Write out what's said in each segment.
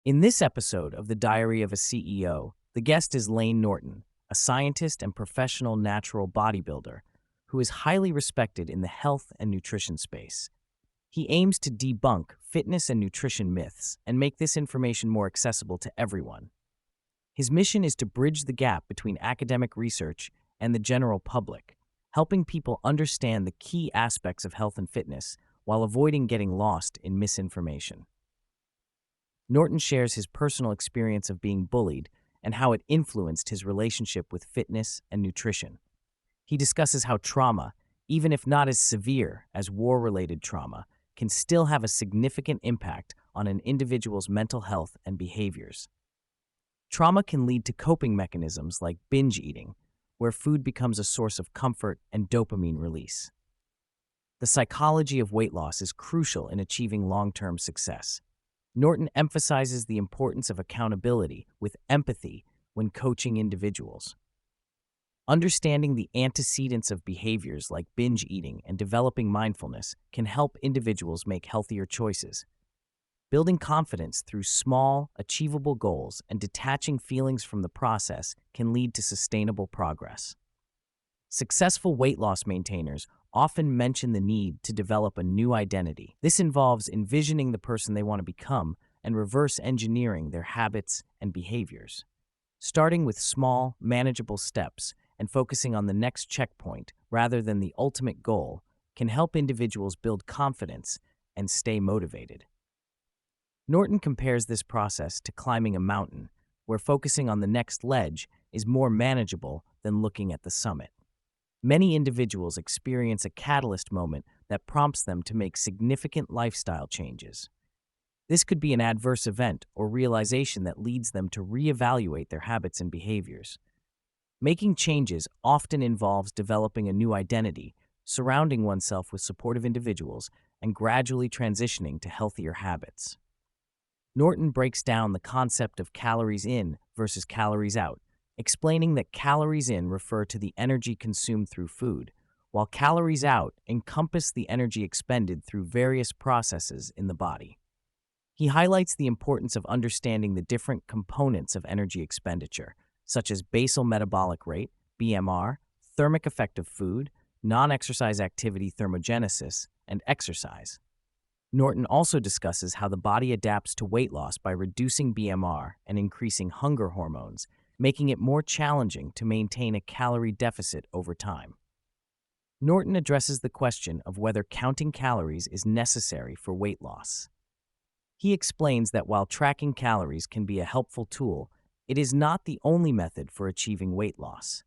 In this episode of The Diary of a CEO, the guest is Layne Norton, a scientist and professional natural bodybuilder who is highly respected in the health and nutrition space. He aims to debunk fitness and nutrition myths and make this information more accessible to everyone. His mission is to bridge the gap between academic research and the general public, helping people understand the key aspects of health and fitness while avoiding getting lost in misinformation. Norton shares his personal experience of being bullied and how it influenced his relationship with fitness and nutrition. He discusses how trauma, even if not as severe as war-related trauma, can still have a significant impact on an individual's mental health and behaviors. Trauma can lead to coping mechanisms like binge eating, where food becomes a source of comfort and dopamine release. The psychology of weight loss is crucial in achieving long-term success. Norton emphasizes the importance of accountability with empathy when coaching individuals. Understanding the antecedents of behaviors like binge eating and developing mindfulness can help individuals make healthier choices. Building confidence through small, achievable goals and detaching feelings from the process can lead to sustainable progress. Successful weight loss maintainers often mention the need to develop a new identity. This involves envisioning the person they want to become and reverse engineering their habits and behaviors. Starting with small, manageable steps and focusing on the next checkpoint rather than the ultimate goal can help individuals build confidence and stay motivated. Norton compares this process to climbing a mountain, where focusing on the next ledge is more manageable than looking at the summit. Many individuals experience a catalyst moment that prompts them to make significant lifestyle changes. This could be an adverse event or realization that leads them to reevaluate their habits and behaviors. Making changes often involves developing a new identity, surrounding oneself with supportive individuals, and gradually transitioning to healthier habits. Norton breaks down the concept of calories in versus calories out, explaining that calories in refer to the energy consumed through food, while calories out encompass the energy expended through various processes in the body. He highlights the importance of understanding the different components of energy expenditure, such as basal metabolic rate, BMR, thermic effect of food, non-exercise activity thermogenesis, and exercise. Norton also discusses how the body adapts to weight loss by reducing BMR and increasing hunger hormones, making it more challenging to maintain a calorie deficit over time. Norton addresses the question of whether counting calories is necessary for weight loss. He explains that while tracking calories can be a helpful tool, it is not the only method for achieving weight loss.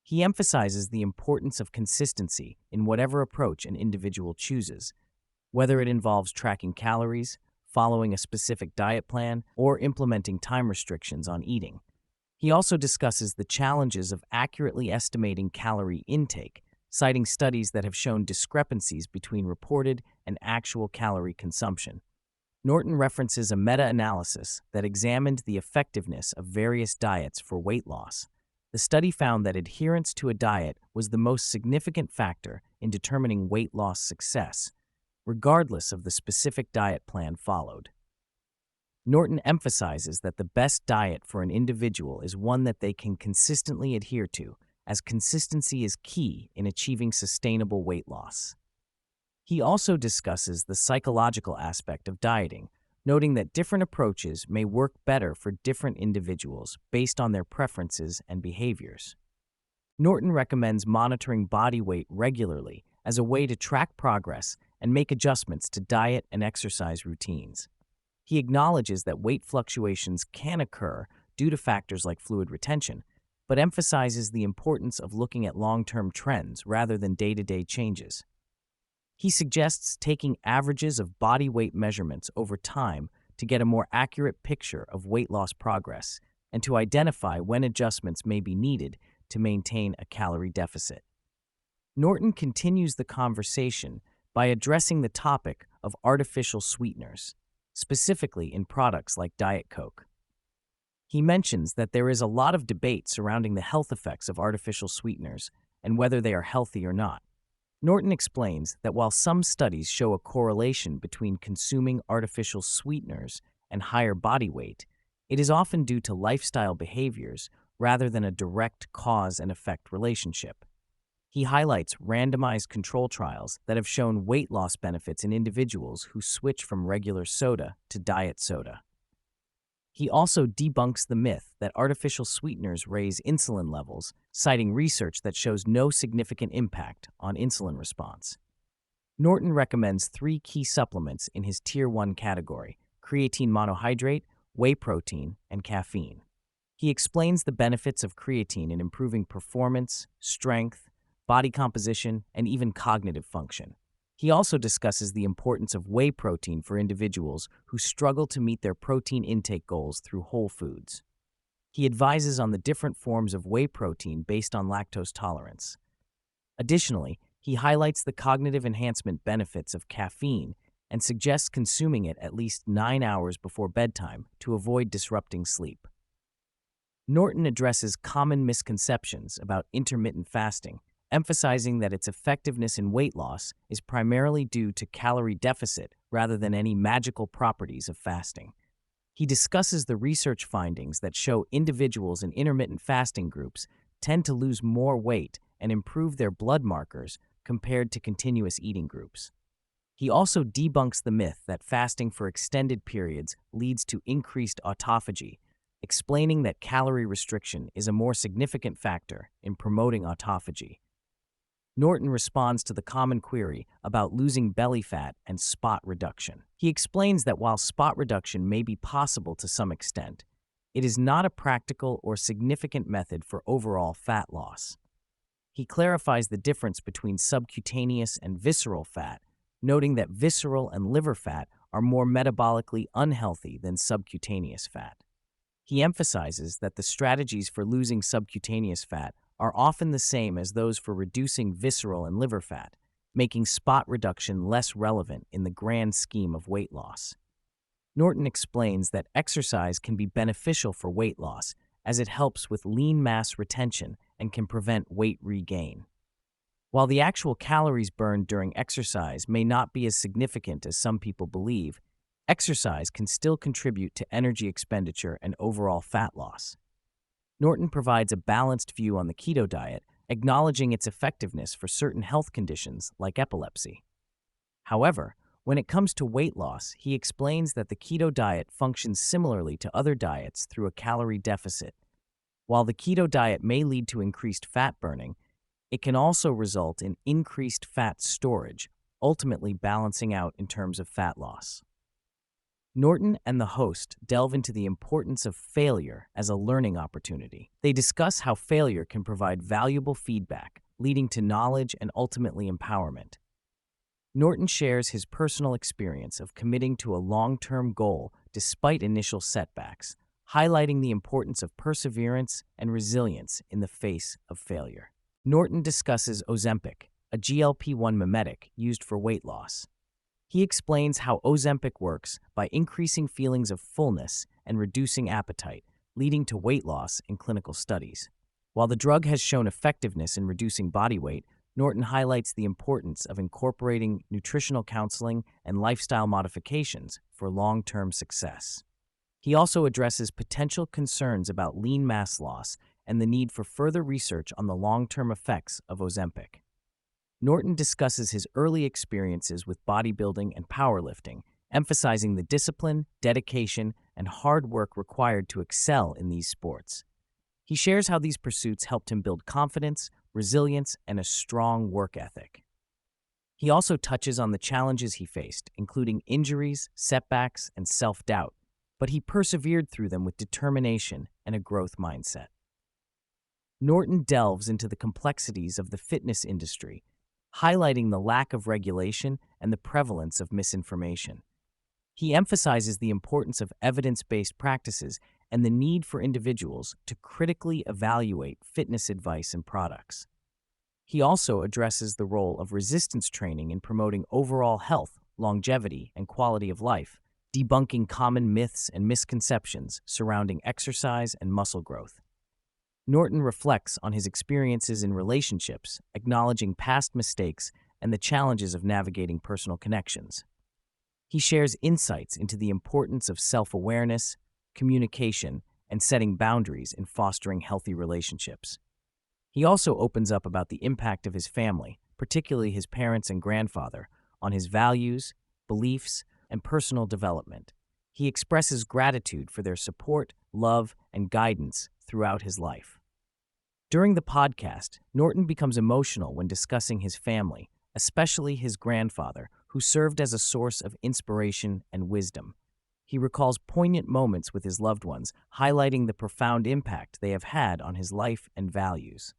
He emphasizes the importance of consistency in whatever approach an individual chooses, whether it involves tracking calories, following a specific diet plan, or implementing time restrictions on eating. He also discusses the challenges of accurately estimating calorie intake, citing studies that have shown discrepancies between reported and actual calorie consumption. Norton references a meta-analysis that examined the effectiveness of various diets for weight loss. The study found that adherence to a diet was the most significant factor in determining weight loss success, regardless of the specific diet plan followed. Norton emphasizes that the best diet for an individual is one that they can consistently adhere to, as consistency is key in achieving sustainable weight loss. He also discusses the psychological aspect of dieting, noting that different approaches may work better for different individuals based on their preferences and behaviors. Norton recommends monitoring body weight regularly as a way to track progress and make adjustments to diet and exercise routines. He acknowledges that weight fluctuations can occur due to factors like fluid retention, but emphasizes the importance of looking at long-term trends rather than day-to-day changes. He suggests taking averages of body weight measurements over time to get a more accurate picture of weight loss progress and to identify when adjustments may be needed to maintain a calorie deficit. Norton continues the conversation by addressing the topic of artificial sweeteners, specifically in products like Diet Coke. He mentions that there is a lot of debate surrounding the health effects of artificial sweeteners and whether they are healthy or not. Norton explains that while some studies show a correlation between consuming artificial sweeteners and higher body weight, it is often due to lifestyle behaviors rather than a direct cause and effect relationship. He highlights randomized control trials that have shown weight loss benefits in individuals who switch from regular soda to diet soda. He also debunks the myth that artificial sweeteners raise insulin levels, citing research that shows no significant impact on insulin response. Norton recommends 3 key supplements in his Tier 1 category: creatine monohydrate, whey protein, and caffeine. He explains the benefits of creatine in improving performance, strength, body composition, and even cognitive function. He also discusses the importance of whey protein for individuals who struggle to meet their protein intake goals through whole foods. He advises on the different forms of whey protein based on lactose tolerance. Additionally, he highlights the cognitive enhancement benefits of caffeine and suggests consuming it at least 9 hours before bedtime to avoid disrupting sleep. Norton addresses common misconceptions about intermittent fasting, emphasizing that its effectiveness in weight loss is primarily due to calorie deficit rather than any magical properties of fasting. He discusses the research findings that show individuals in intermittent fasting groups tend to lose more weight and improve their blood markers compared to continuous eating groups. He also debunks the myth that fasting for extended periods leads to increased autophagy, explaining that calorie restriction is a more significant factor in promoting autophagy. Norton responds to the common query about losing belly fat and spot reduction. He explains that while spot reduction may be possible to some extent, it is not a practical or significant method for overall fat loss. He clarifies the difference between subcutaneous and visceral fat, noting that visceral and liver fat are more metabolically unhealthy than subcutaneous fat. He emphasizes that the strategies for losing subcutaneous fat are often the same as those for reducing visceral and liver fat, making spot reduction less relevant in the grand scheme of weight loss. Norton explains that exercise can be beneficial for weight loss as it helps with lean mass retention and can prevent weight regain. While the actual calories burned during exercise may not be as significant as some people believe, exercise can still contribute to energy expenditure and overall fat loss. Norton provides a balanced view on the keto diet, acknowledging its effectiveness for certain health conditions like epilepsy. However, when it comes to weight loss, he explains that the keto diet functions similarly to other diets through a calorie deficit. While the keto diet may lead to increased fat burning, it can also result in increased fat storage, ultimately balancing out in terms of fat loss. Norton and the host delve into the importance of failure as a learning opportunity. They discuss how failure can provide valuable feedback, leading to knowledge and ultimately empowerment. Norton shares his personal experience of committing to a long-term goal despite initial setbacks, highlighting the importance of perseverance and resilience in the face of failure. Norton discusses Ozempic, a GLP-1 mimetic used for weight loss. He explains how Ozempic works by increasing feelings of fullness and reducing appetite, leading to weight loss in clinical studies. While the drug has shown effectiveness in reducing body weight, Norton highlights the importance of incorporating nutritional counseling and lifestyle modifications for long-term success. He also addresses potential concerns about lean mass loss and the need for further research on the long-term effects of Ozempic. Norton discusses his early experiences with bodybuilding and powerlifting, emphasizing the discipline, dedication, and hard work required to excel in these sports. He shares how these pursuits helped him build confidence, resilience, and a strong work ethic. He also touches on the challenges he faced, including injuries, setbacks, and self-doubt, but he persevered through them with determination and a growth mindset. Norton delves into the complexities of the fitness industry, highlighting the lack of regulation and the prevalence of misinformation. He emphasizes the importance of evidence-based practices and the need for individuals to critically evaluate fitness advice and products. He also addresses the role of resistance training in promoting overall health, longevity, and quality of life, debunking common myths and misconceptions surrounding exercise and muscle growth. Norton reflects on his experiences in relationships, acknowledging past mistakes and the challenges of navigating personal connections. He shares insights into the importance of self-awareness, communication, and setting boundaries in fostering healthy relationships. He also opens up about the impact of his family, particularly his parents and grandfather, on his values, beliefs, and personal development. He expresses gratitude for their support, love, and guidance throughout his life. During the podcast, Norton becomes emotional when discussing his family, especially his grandfather, who served as a source of inspiration and wisdom. He recalls poignant moments with his loved ones, highlighting the profound impact they have had on his life and values.